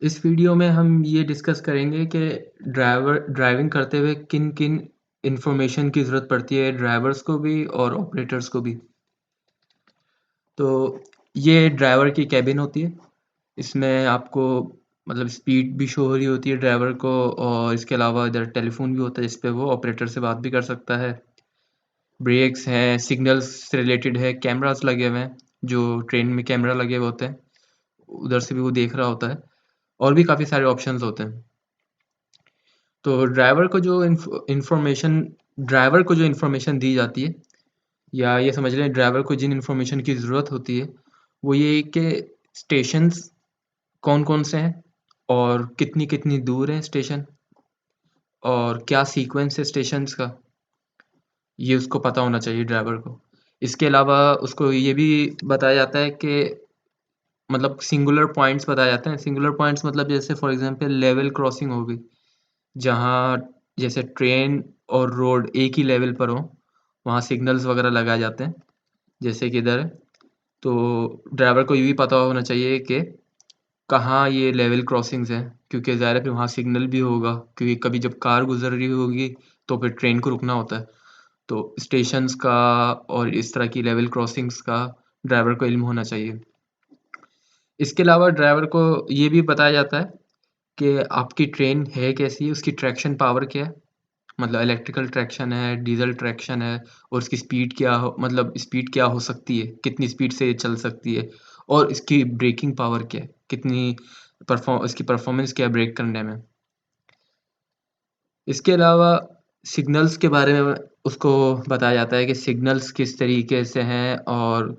इस वीडियो में हम ये डिस्कस करेंगे कि ड्राइविंग करते हुए किन-किन इन्फॉर्मेशन की ज़रूरत पड़ती है ड्राइवर्स को भी और ऑपरेटर्स को भी। तो ये ड्राइवर की केबिन होती है। इसमें आपको मतलब स्पीड भी शो हो रही होती है ड्राइवर को और इसके अलावा इधर टेलीफ़ोन भी होता है जिस पे वो ऑपरेटर से बात भी कर सकता है। ब्रेक्स हैं, सिग्नल्स से रिलेटेड है, कैमरास लगे हुए हैं, जो ट्रेन में कैमरा लगे हुए होते हैं, उधर से भी वो देख रहा होता है और भी काफ़ी सारे ऑप्शंस होते हैं। तो ड्राइवर को जो इन्फॉर्मेशन दी जाती है या ये समझ लें ड्राइवर को जिन इन्फॉर्मेशन की ज़रूरत होती है, वो ये कि स्टेशंस कौन-कौन से हैं और कितनी-कितनी दूर हैं स्टेशन और क्या सीक्वेंस है स्टेशंस का, ये उसको पता होना चाहिए ड्राइवर को। इसके अलावा उसको ये भी बताया जाता है कि मतलब सिंगुलर पॉइंट्स बताए जाते हैं। सिंगुलर पॉइंट्स मतलब जैसे फॉर एग्ज़ाम्पल लेवल क्रॉसिंग हो गई, जहाँ जैसे ट्रेन और रोड एक ही लेवल पर हों, वहाँ सिग्नल्स वगैरह लगाए जाते हैं, जैसे कि इधर है। तो ड्राइवर को ये भी पता होना चाहिए कि कहाँ ये लेवल क्रॉसिंग्स हैं, क्योंकि ज़ाहिर है फिर वहाँ सिग्नल भी होगा, क्योंकि कभी जब कार गुज़र रही होगी, तो फिर ट्रेन को रुकना होता है। तो स्टेशंस का और इस तरह की लेवल क्रॉसिंग्स का ड्राइवर को इल्म होना चाहिए। इसके अलावा ड्राइवर को ये भी बताया जाता है कि आपकी ट्रेन है कैसी, उसकी ट्रैक्शन पावर क्या है, मतलब इलेक्ट्रिकल ट्रैक्शन है, डीज़ल ट्रैक्शन है और उसकी स्पीड क्या हो मतलब स्पीड क्या हो सकती है, कितनी स्पीड से ये चल सकती है और इसकी ब्रेकिंग पावर क्या है, कितनी इसकी परफॉर्मेंस क्या है ब्रेक करने में। इसके अलावा सिग्नल्स के बारे में उसको बताया जाता है कि सिग्नल्स किस तरीके से हैं और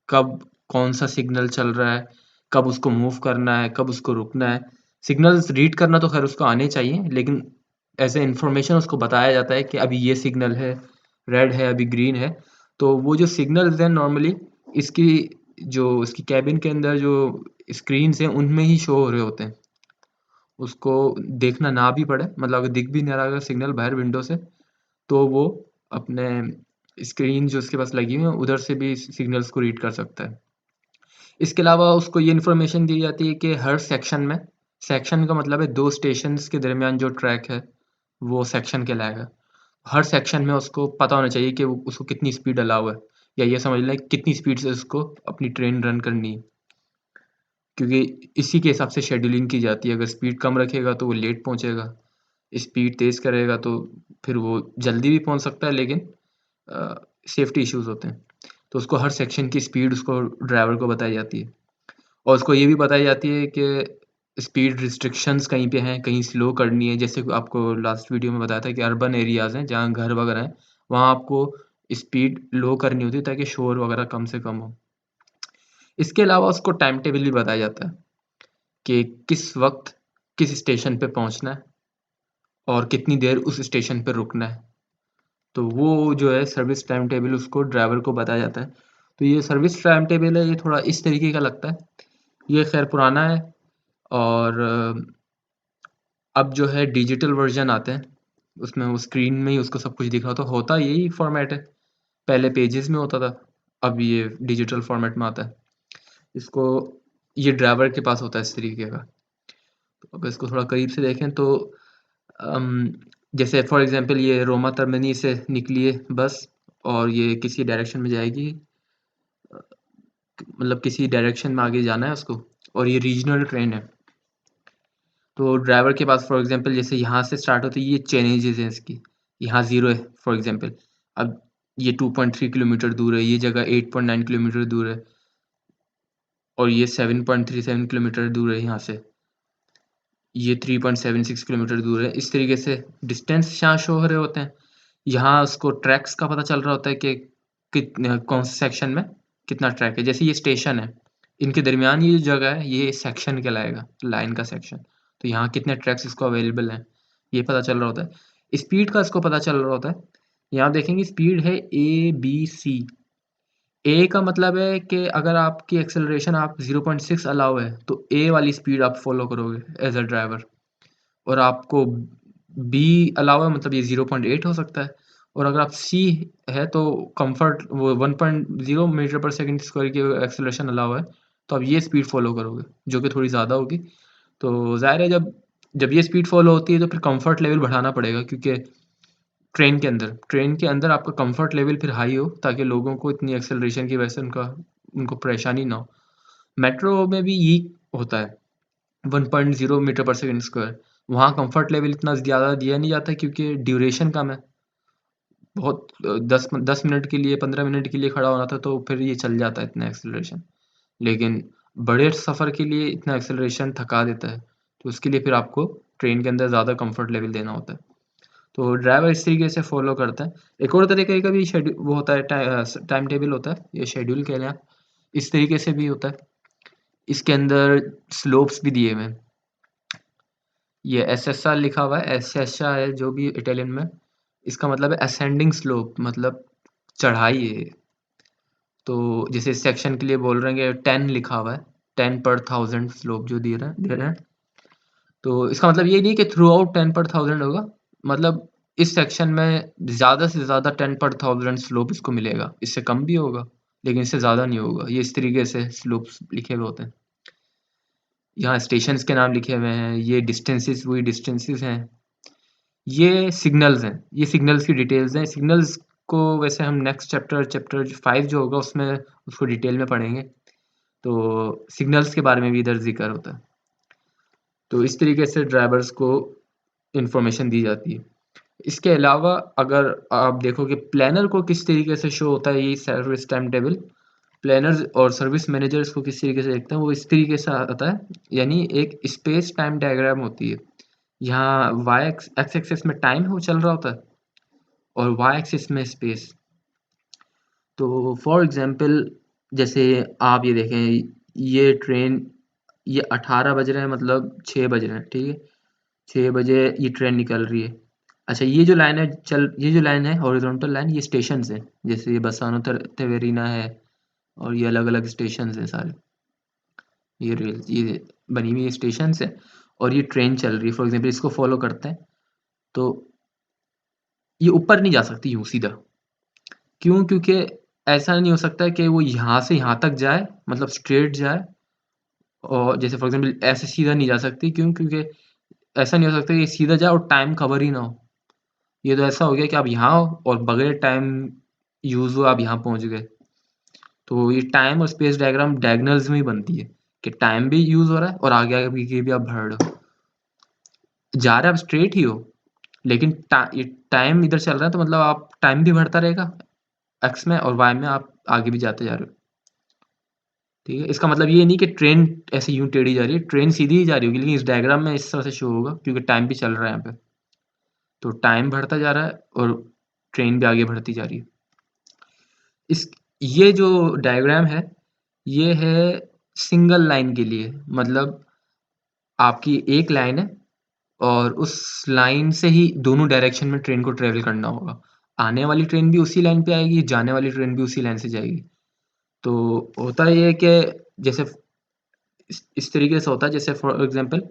कब कौन-सा सिग्नल चल रहा है, कब उसको मूव करना है, कब उसको रुकना है। सिग्नल्स रीड करना तो ख़ैर उसको आने चाहिए, लेकिन एज़ अ इन्फॉर्मेशन उसको बताया जाता है कि अभी ये सिग्नल है, रेड है, अभी ग्रीन है। तो वो जो सिग्नल्स हैं नॉर्मली इसकी इसकी केबिन के अंदर जो स्क्रीन्स हैं, उनमें ही शो हो रहे होते हैं। उसको देखना ना भी पड़े, मतलब अगर दिख भी नहीं रहा अगर सिग्नल बाहर विंडो से, तो वो अपने स्क्रीन जो उसके पास लगी हुई है, उधर से भी सिग्नल्स को रीड कर सकता है। इसके अलावा उसको ये इन्फॉर्मेशन दी जाती है कि हर सेक्शन का मतलब है 2 स्टेशंस के दरमियान जो ट्रैक है, वो सेक्शन कहलाएगा। हर सेक्शन में उसको पता होना चाहिए कि वो उसको कितनी स्पीड अलाउ है या ये समझ लें कितनी स्पीड से उसको अपनी ट्रेन रन करनी है। क्योंकि इसी के हिसाब से शेड्यूलिंग की जाती है, अगर स्पीड कम रखेगा तो वो लेट पहुँचेगा, स्पीड तेज़ करेगा तो फिर वो जल्दी भी पहुँच सकता है लेकिन अ, सेफ्टी इश्यूज़ होते हैं। तो उसको हर सेक्शन की स्पीड उसको ड्राइवर को बताई जाती है। और उसको ये भी बताई जाती है कि स्पीड रिस्ट्रिक्शंस कहीं पे हैं, कहीं स्लो करनी है। जैसे कि आपको लास्ट वीडियो में बताया था कि अर्बन एरियाज़ हैं, जहाँ घर वगैरह हैं, वहाँ आपको स्पीड लो करनी होती है ताकि शोर वगैरह कम से कम हो। इसके अलावा उसको टाइम टेबल भी बताया जाता है कि किस वक़्त किस स्टेशन पे पहुँचना है और कितनी देर उस स्टेशन पे रुकना है। तो वो जो है सर्विस टाइम टेबल उसको ड्राइवर को बताया जाता है। तो ये सर्विस टाइम टेबल है, ये थोड़ा इस तरीके का लगता है। ये ख़ैर पुराना है और अब जो है डिजिटल वर्ज़न आते हैं, उसमें वो स्क्रीन में ही उसको सब कुछ दिखा तो होता यही फ़ॉर्मेट है। पहले पेजेज़ में होता था, अब ये डिजिटल फ़ॉर्मेट में आता है। इसको ये ड्राइवर के पास होता है इस तरीके का। तो अगर इसको थोड़ा करीब से देखें तो अम, जैसे फ़ॉर एग्ज़ाम्पल ये रोमा टर्मिनी से निकली है बस और ये किसी डायरेक्शन में जाएगी, मतलब किसी डायरेक्शन में आगे जाना है उसको और ये रीजनल ट्रेन है। तो ड्राइवर के पास फॉर एग्ज़ाम्पल जैसे यहाँ से स्टार्ट होती है, ये चेंजेज़ है इसकी, यहाँ 0 है फॉर एग्ज़ाम्पल, अब ये 2.3 किलोमीटर दूर है, ये जगह 8.9 किलोमीटर दूर है और ये 7.37 किलोमीटर दूर है यहाँ से, ये 3.76 किलोमीटर दूर है। इस तरीके से डिस्टेंस यहाँ शो हो रहे होते हैं। यहाँ उसको ट्रैक्स का पता चल रहा होता है कि कौन से सेक्शन में कितना ट्रैक है। जैसे ये स्टेशन है, इनके दरमियान ये जो जगह है, ये सेक्शन कहलाएगा, लाइन का सेक्शन। तो यहाँ कितने ट्रैक्स इसको अवेलेबल हैं, ये पता चल रहा होता है। स्पीड का इसको पता चल रहा होता है। यहाँ देखेंगे स्पीड है ए, बी, सी। ए का मतलब है कि अगर आपकी एक्सेलरेशन आप 0.6 अलाउ है, तो ए वाली स्पीड आप फ़ॉलो करोगे एज़ अ ड्राइवर और आपको बी अलाउ है मतलब ये 0.8 हो सकता है और अगर आप सी है तो कम्फर्ट वो 1.0 मीटर पर सेकंड स्क्वायर की एक्सेलरेशन अलाउ है, तो आप ये स्पीड फ़ॉलो करोगे, जो कि थोड़ी ज़्यादा होगी। तो ज़ाहिर है जब जब ये स्पीड फ़ॉलो होती है तो फिर कम्फ़र्ट लेवल बढ़ाना पड़ेगा, क्योंकि ट्रेन के अंदर आपका कम्फ़र्ट लेवल फिर हाई हो, ताकि लोगों को इतनी एक्सेलरेशन की वजह से उनको परेशानी ना हो। मेट्रो में भी यही होता है, 1.0 मीटर पर सेकंड स्क्वायर। वहाँ कम्फ़र्ट लेवल इतना ज़्यादा दिया नहीं जाता, क्योंकि ड्यूरेशन कम है। बहुत 10 मिनट के लिए, 15 मिनट के लिए खड़ा होना था, तो फिर ये चल जाता है इतना एक्सेलरेशन। लेकिन बड़े सफ़र के लिए इतना एक्सेलरेशन थका देता है, तो उसके लिए फिर आपको ट्रेन के अंदर ज़्यादा कम्फ़र्ट लेवल देना होता है। तो ड्राइवर इस तरीके से फ़ॉलो करता है। एक और तरीके का भी वो होता है, टाइम टेबल होता है, या शेड्यूल कह लें आप। इस तरीके से भी होता है। इसके अंदर स्लोप्स भी दिए हुए हैं। ये एसएसआर लिखा हुआ है, एसएसआर है जो भी इटालियन में, इसका मतलब है असेंडिंग स्लोप, मतलब चढ़ाई है। तो जैसे सेक्शन के लिए बोल रहे हैं कि 10 लिखा हुआ है, 10 पर 1000 स्लोप जो दे रहे हैं। तो इसका मतलब ये नहीं कि थ्रू आउट 10 पर 1000 होगा, मतलब इस सेक्शन में ज़्यादा से ज़्यादा 10 पर 1000 स्लोप इसको मिलेगा, इससे कम भी होगा, लेकिन इससे ज़्यादा नहीं होगा। ये इस तरीके से स्लोप्स लिखे हुए होते हैं। यहाँ स्टेशंस के नाम लिखे हुए हैं, ये डिस्टेंसेस वही डिस्टेंसेस हैं। ये सिग्नल्स हैं, ये सिग्नल्स की डिटेल्स हैं। सिग्नल्स को वैसे हम नेक्स्ट चैप्टर 5 जो होगा उसमें उसको डिटेल में पढ़ेंगे। तो सिग्नल्स के बारे में भी इधर ज़िक्र होता है। तो इस तरीके से ड्राइवर्स को इन्फॉर्मेशन दी जाती है। इसके अलावा अगर आप देखो कि प्लानर को किस तरीके से शो होता है ये सर्विस टाइम टेबल, प्लानर्स और सर्विस मैनेजर्स को किस तरीके से देखते हैं, वो इस तरीके से आता है। यानी एक स्पेस टाइम डायग्राम होती है। यहाँ वाई एक्स एक्सिस में टाइम वो चल रहा होता है, और वाई एक्सिस में स्पेस। तो फॉर एग्जांपल, जैसे आप ये देखें, ये ट्रेन, ये 18 बज रहे हैं, मतलब 6 बज रहे हैं, ठीक है। 6 बजे ये ट्रेन निकल रही है। अच्छा, ये जो लाइन है हॉरिजॉन्टल लाइन, ये स्टेशंस हैं। जैसे ये बसानो तेवेरिना है, और ये अलग-अलग स्टेशंस हैं सारे। ये बनी हुई स्टेशंस हैं, और ये ट्रेन चल रही है। फॉर एग्जांपल इसको फॉलो करते हैं, तो ये ऊपर नहीं जा सकती यूँ सीधा। क्यों? क्योंकि ऐसा नहीं हो सकता कि वो यहाँ से यहाँ तक जाए, मतलब स्ट्रेट जाए, और जैसे फॉर एग्जांपल ऐसे सीधा नहीं जा सकती। क्यों? क्योंकि ऐसा नहीं हो सकता कि सीधा जाए और टाइम कवर ही ना हो। ये तो ऐसा हो गया कि आप यहाँ हो और बगैर टाइम यूज़ हुए आप यहाँ पहुँच गए। तो ये टाइम और स्पेस डायग्राम डायगोनल्स में ही बनती है, कि टाइम भी यूज़ हो रहा है और आगे की भी आप बढ़ रहे हो। जा रहे आप स्ट्रेट ही हो, लेकिन ये टाइम इधर चल रहा है, तो मतलब आप टाइम भी बढ़ता रहेगा एक्स में, और वाई में आप आगे भी जाते जा रहे हो। ठीक है? इसका मतलब ये नहीं कि ट्रेन ऐसे यूँ टेढ़ी जा रही है, ट्रेन सीधी ही जा रही होगी, लेकिन इस डायग्राम में इस तरह से शो होगा, क्योंकि टाइम भी चल रहा है यहाँ पे। तो टाइम बढ़ता जा रहा है और ट्रेन भी आगे बढ़ती जा रही है। इस ये जो डायग्राम है, ये है सिंगल लाइन के लिए। मतलब आपकी एक लाइन है, और उस लाइन से ही दोनों डायरेक्शन में ट्रेन को ट्रैवल करना होगा। आने वाली ट्रेन भी उसी लाइन पे आएगी, जाने वाली ट्रेन भी उसी लाइन से जाएगी। तो होता ये है कि जैसे इस तरीके से होता है, जैसे फॉर एग्ज़ाम्पल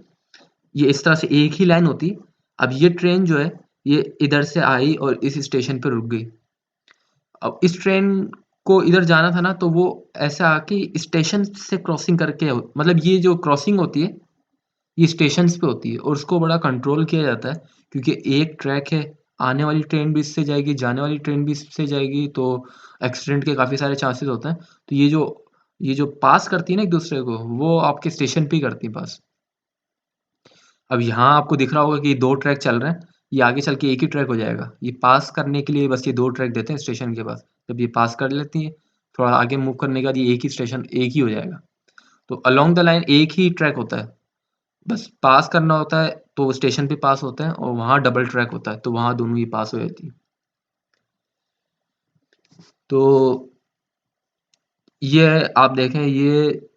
ये इस तरह से एक ही लाइन होती। अब ये ट्रेन जो है, ये इधर से आई और इस स्टेशन पे रुक गई। अब इस ट्रेन को इधर जाना था ना, तो वो ऐसा आके स्टेशन से क्रॉसिंग करके मतलब ये जो क्रॉसिंग होती है, ये स्टेशंस पे होती है, और उसको बड़ा कंट्रोल किया जाता है, क्योंकि एक ट्रैक है, आने वाली ट्रेन भी इससे जाएगी, जाने वाली ट्रेन भी इससे जाएगी, तो एक्सीडेंट के काफ़ी सारे चांसेस होते हैं। तो ये जो पास करती है ना एक-दूसरे को, वो आपके स्टेशन पे ही करती है पास। अब यहाँ आपको दिख रहा होगा कि 2 ट्रैक चल रहे हैं, ये आगे चल के एक ही ट्रैक हो जाएगा। ये पास करने के लिए बस ये 2 ट्रैक देते हैं स्टेशन के पास। जब ये पास कर लेती हैं, थोड़ा आगे मूव करने के बाद ये एक ही स्टेशन एक ही हो जाएगा। तो अलोंग द लाइन एक ही ट्रैक होता है। बस पास करना होता है, तो स्टेशन पे पास होते हैं, और वहाँ डबल ट्रैक होता है, तो वहाँ दोनों ही पास हो जाती है। तो ये आप देखें, ये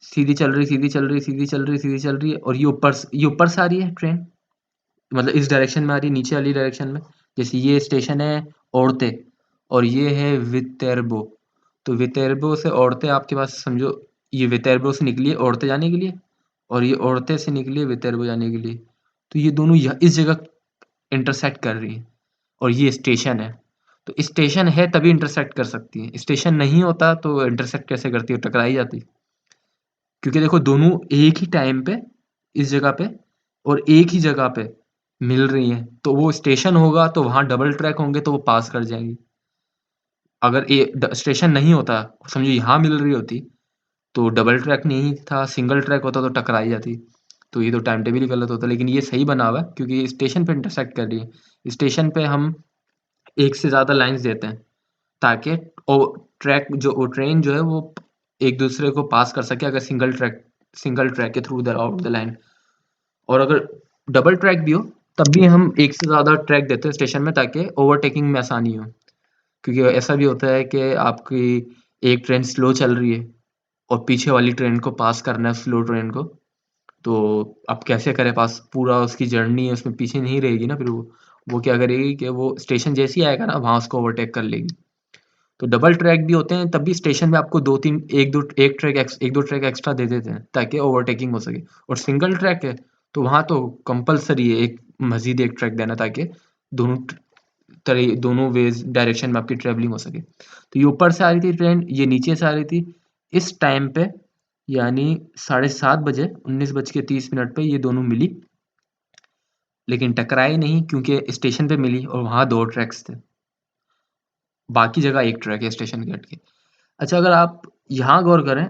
सीधी चल रही, सीधी चल रही, सीधी चल रही, सीधी चल रही है, और ये ऊपर से आ रही है ट्रेन। मतलब इस डायरेक्शन में आ रही है, नीचे वाली डायरेक्शन में। जैसे ये स्टेशन है ओर्ते, और ये है वितेर्बो। तो वितेर्बो से ओर्ते आपके पास समझो, ये वितेर्बो से निकली है ओर्ते जाने के लिए, और ये ओर्ते से निकली है वितेर्बो जाने के लिए। तो ये दोनों इस जगह इंटरसेक्ट कर रही हैं, और ये स्टेशन है। तो स्टेशन है तभी इंटरसेक्ट कर सकती है, स्टेशन नहीं होता तो इंटरसेक्ट कैसे करती है, टकरा ही जाती। क्योंकि देखो दोनों एक ही टाइम पे इस जगह पे और एक ही जगह पे मिल रही हैं, तो वो स्टेशन होगा तो वहाँ डबल ट्रैक होंगे तो वो पास कर जाएँगी। अगर स्टेशन नहीं होता, समझो यहाँ मिल रही होती, तो डबल ट्रैक नहीं था, सिंगल ट्रैक होता तो टकरा ही जाती। तो ये तो टाइम टेबल ही गलत होता, लेकिन ये सही बना हुआ है क्योंकि स्टेशन पे इंटरसेक्ट कर रही है। स्टेशन पे हम एक से ज़्यादा लाइन्स देते हैं ताकि ट्रेन जो है वो एक दूसरे को पास कर सके, अगर सिंगल ट्रैक के through the out the line. और अगर डबल ट्रैक भी हो तब भी हम एक से ज़्यादा ट्रैक देते हैं स्टेशन में ताकि ओवरटेकिंग में आसानी हो। क्योंकि ऐसा भी होता है कि आपकी एक ट्रेन स्लो चल रही है और पीछे वाली ट्रेन को पास करना है, स्लो ट्रेन को, तो अब कैसे करें पास? पूरा उसकी जर्नी है उसमें पीछे नहीं रहेगी ना, फिर वो क्या करेगी कि वो स्टेशन जैसे ही आएगा ना वहाँ उसको ओवरटेक कर लेगी। तो डबल ट्रैक भी होते हैं, तब भी स्टेशन में आपको 2-3 1-2 ट्रैक एक्स्ट्रा दे देते हैं ताकि ओवरटेकिंग हो सके। और सिंगल ट्रैक है तो वहाँ तो कंपल्सरी है एक मज़ीद एक ट्रैक देना ताकि दोनों दोनों वेज डायरेक्शन में आपकी ट्रैवलिंग हो सके। तो ये ऊपर से आ रही थी ट्रेन, ये नीचे से आ रही थी। इस टाइम पे यानी 7:30 बजे 19:30 पे ये दोनों मिली, लेकिन टकराई नहीं क्योंकि स्टेशन पे मिली और वहाँ 2 ट्रैक्स थे। बाकी जगह 1 ट्रैक है स्टेशन के हट के। अच्छा, अगर आप यहाँ गौर करें,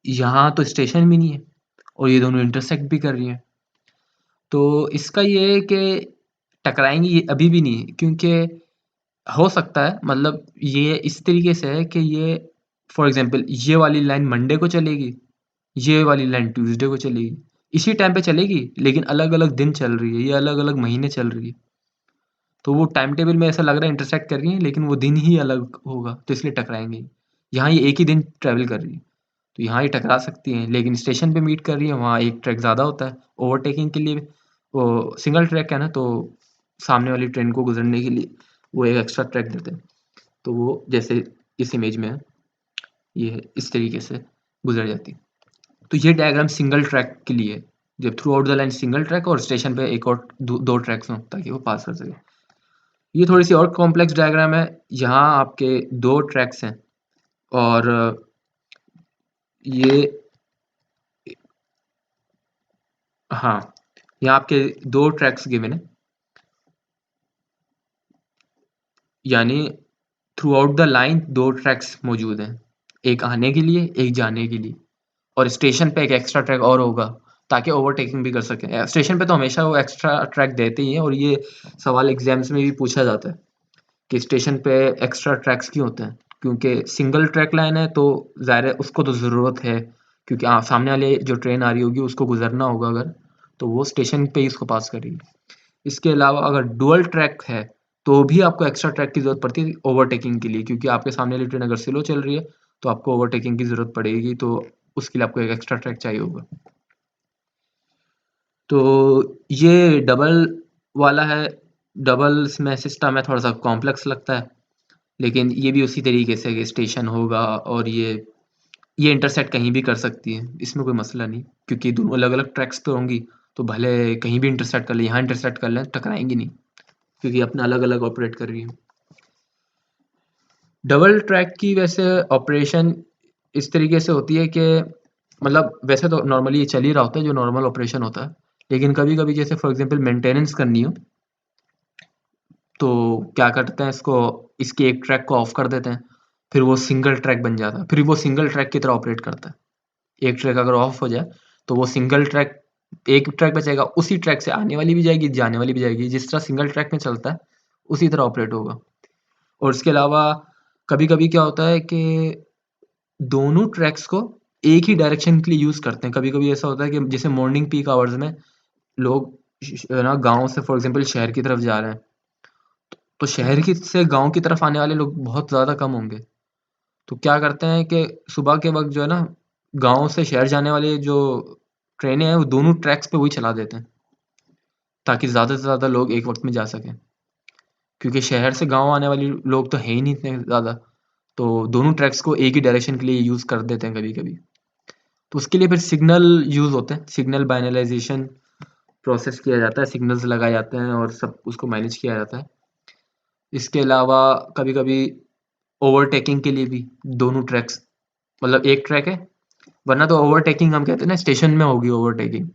यहाँ तो स्टेशन भी नहीं है और ये दोनों इंटरसेक्ट भी कर रही हैं। तो इसका ये है कि टकराएँगी ये अभी भी नहीं है, क्योंकि हो सकता है मतलब ये इस तरीके से है कि ये फॉर एग्ज़ाम्पल ये वाली लाइन मंडे को चलेगी, ये वाली लाइन ट्यूसडे को चलेगी। इसी टाइम पे चलेगी लेकिन अलग-अलग दिन चल रही है, ये अलग-अलग महीने चल रही है। तो वो टाइम टेबल में ऐसा लग रहा है इंटरसेक्ट कर रही हैं, लेकिन वो दिन ही अलग होगा, तो इसलिए टकराएँगी। यहाँ ये एक ही दिन ट्रैवल कर रही है, तो यहाँ ये टकरा सकती हैं, लेकिन स्टेशन पे मीट कर रही है, वहाँ एक ट्रैक ज़्यादा होता है। ओवरटेकिंग के लिए वो सिंगल ट्रैक है ना, तो सामने वाली ट्रेन को गुज़रने के लिए वो एक एक्स्ट्रा ट्रैक देते हैं। तो वो जैसे इस इमेज में है, ये इस तरीके से गुज़र जाती है। तो ये डायग्राम सिंगल ट्रैक के लिए है, जब through out the line single track और स्टेशन पे एक और 2 ट्रैक्स हों ताकि वो पास कर सके। ये थोड़ी-सी और कॉम्प्लेक्स डायग्राम है। यहाँ आपके 2 ट्रैक्स हैं और ये हाँ, यहाँ आपके 2 ट्रैक्स गिवन हैं, यानी through out the line 2 tracks मौजूद हैं। एक आने के लिए, एक जाने के लिए, और स्टेशन पे एक एक्स्ट्रा ट्रैक और होगा ताकि ओवरटेकिंग भी कर सकें। स्टेशन पे तो हमेशा वो एक्स्ट्रा ट्रैक देते ही हैं और ये सवाल एग्ज़ाम्स में भी पूछा जाता है कि स्टेशन पे एक्स्ट्रा ट्रैक्स क्यों होते हैं? क्योंकि सिंगल ट्रैक लाइन है तो ज़ाहिर है उसको तो ज़रूरत है, क्योंकि सामने वाले जो ट्रेन आ रही होगी उसको गुज़रना होगा अगर, तो वो स्टेशन पे ही उसको पास करेगी। इसके अलावा अगर डुअल ट्रैक है, तो भी आपको एक्स्ट्रा ट्रैक की ज़रूरत पड़ती है ओवरटेकिंग के लिए, क्योंकि आपके सामने वाली ट्रेन अगर स्लो चल रही है, तो आपको ओवरटेकिंग की ज़रूरत पड़ेगी, तो उसके लिए आपको एक एक्स्ट्रा ट्रैक चाहिए होगा। तो ये डबल वाला है, डबल्स में सिस्टम है, थोड़ा-सा कॉम्प्लेक्स लगता है। लेकिन ये भी उसी तरीके से कि स्टेशन होगा और ये इंटरसेक्ट कहीं भी कर सकती है, इसमें कोई मसला नहीं, क्योंकि दोनों अलग-अलग ट्रैक्स पे होंगी, तो भले कहीं भी इंटरसेक्ट कर लें, यहाँ इंटरसेक्ट कर लें, टकराएँगी नहीं, क्योंकि अपना अलग-अलग ऑपरेट कर रही हैं। डबल ट्रैक की वैसे ऑपरेशन इस तरीके से होती है कि मतलब वैसे तो नॉर्मली ये चल ही रहा होता है, जो नॉर्मल ऑपरेशन होता है, लेकिन कभी-कभी जैसे फॉर एग्ज़ाम्पल मेंटेनेंस करनी हो, तो क्या करते हैं इसके एक ट्रैक को ऑफ कर देते हैं, फिर वो सिंगल ट्रैक बन जाता है, फिर वो सिंगल ट्रैक की तरह ऑपरेट करता है। एक ट्रैक अगर ऑफ हो जाए, तो वो सिंगल ट्रैक एक ट्रैक बचेगा, उसी ट्रैक से आने वाली भी जाएगी, जाने वाली भी जाएगी। जिस तरह सिंगल ट्रैक में चलता है, उसी तरह ऑपरेट होगा। और इसके अलावा कभी-कभी क्या होता है कि दोनों ट्रैक्स को एक ही डायरेक्शन के लिए यूज़ करते हैं। कभी-कभी ऐसा होता है कि जैसे मॉर्निंग पीक आवर्स में लोग ना गाँव से फॉर एग्ज़ाम्पल शहर की तरफ जा रहे हैं, तो शहर की से गाँव की तरफ आने वाले लोग बहुत ज़्यादा कम होंगे। तो क्या करते हैं कि सुबह के वक़्त जो है ना, गाँव से शहर जाने वाली जो ट्रेनें हैं, वो दोनों ट्रैक्स पे वही चला देते हैं, ताकि ज़्यादा से ज़्यादा लोग एक वक़्त में जा सकें। क्योंकि शहर से गाँव आने वाले लोग तो हैं ही नहीं इतने ज़्यादा, तो दोनों ट्रैक्स को एक ही डायरेक्शन के लिए यूज़ कर देते हैं कभी-कभी। तो उसके लिए फिर सिग्नल यूज़ होते हैं, सिग्नल बाइनलाइज़ेशन प्रोसेस किया जाता है, सिग्नल्स लगाए जाते हैं और सब उसको मैनेज किया जाता है। इसके अलावा कभी-कभी ओवरटेकिंग के लिए भी दोनों ट्रैक्स मतलब एक ट्रैक है, वरना तो ओवरटेकिंग हम कहते हैं ना, स्टेशन में होगी ओवरटेकिंग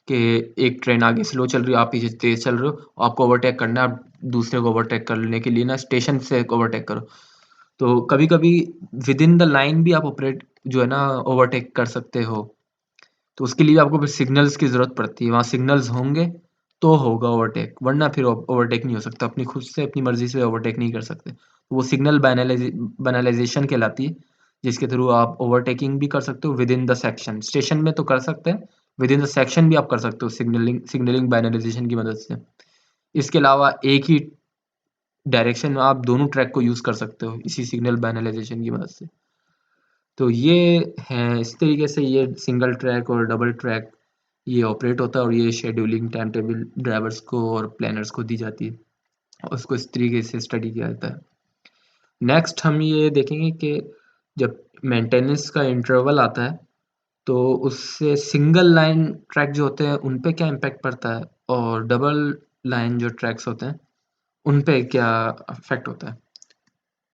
कि एक ट्रेन आगे स्लो चल रही है, आप पीछे तेज़ चल रहे हो, आपको ओवरटेक करना है, आप दूसरे को ओवरटेक करने के लिए ना स्टेशन से ओवरटेक करो। तो कभी-कभी विदिन द लाइन भी आप ऑपरेट जो है ना ओवरटेक कर सकते हो। तो उसके लिए आपको फिर सिग्नल्स की ज़रूरत पड़ती है, वहाँ सिग्नल्स होंगे तो होगा ओवरटेक, वरना फिर ओवरटेक नहीं हो सकता, अपनी खुद से अपनी मर्ज़ी से ओवरटेक नहीं कर सकते। तो वो सिग्नल बैनलाइज़ेशन कहलाती है, जिसके थ्रू आप ओवरटेकिंग भी कर सकते हो विदिन द सेक्शन। स्टेशन में तो कर सकते हैं, विदिन द सेक्शन भी आप कर सकते हो सिग्नलिंग बैनलाइज़ेशन की मदद से। इसके अलावा एक ही डायरेक्शन में आप दोनों ट्रैक को यूज़ कर सकते हो, इसी सिग्नल बैनलाइज़ेशन की मदद से। तो ये है, इस तरीके से ये सिंगल ट्रैक और डबल ट्रैक ये ऑपरेट होता है, और ये शेड्यूलिंग टाइम टेबल ड्राइवर्स को और प्लानर्स को दी जाती है, और उसको इस तरीके से स्टडी किया जाता है। नेक्स्ट हम ये देखेंगे कि जब मेंटेनेंस का इंटरवल आता है, तो उससे सिंगल लाइन ट्रैक जो होते हैं उन पे क्या इम्पैक्ट पड़ता है, और डबल लाइन जो ट्रैक्स होते हैं उन पे क्या इफ़ेक्ट होता है।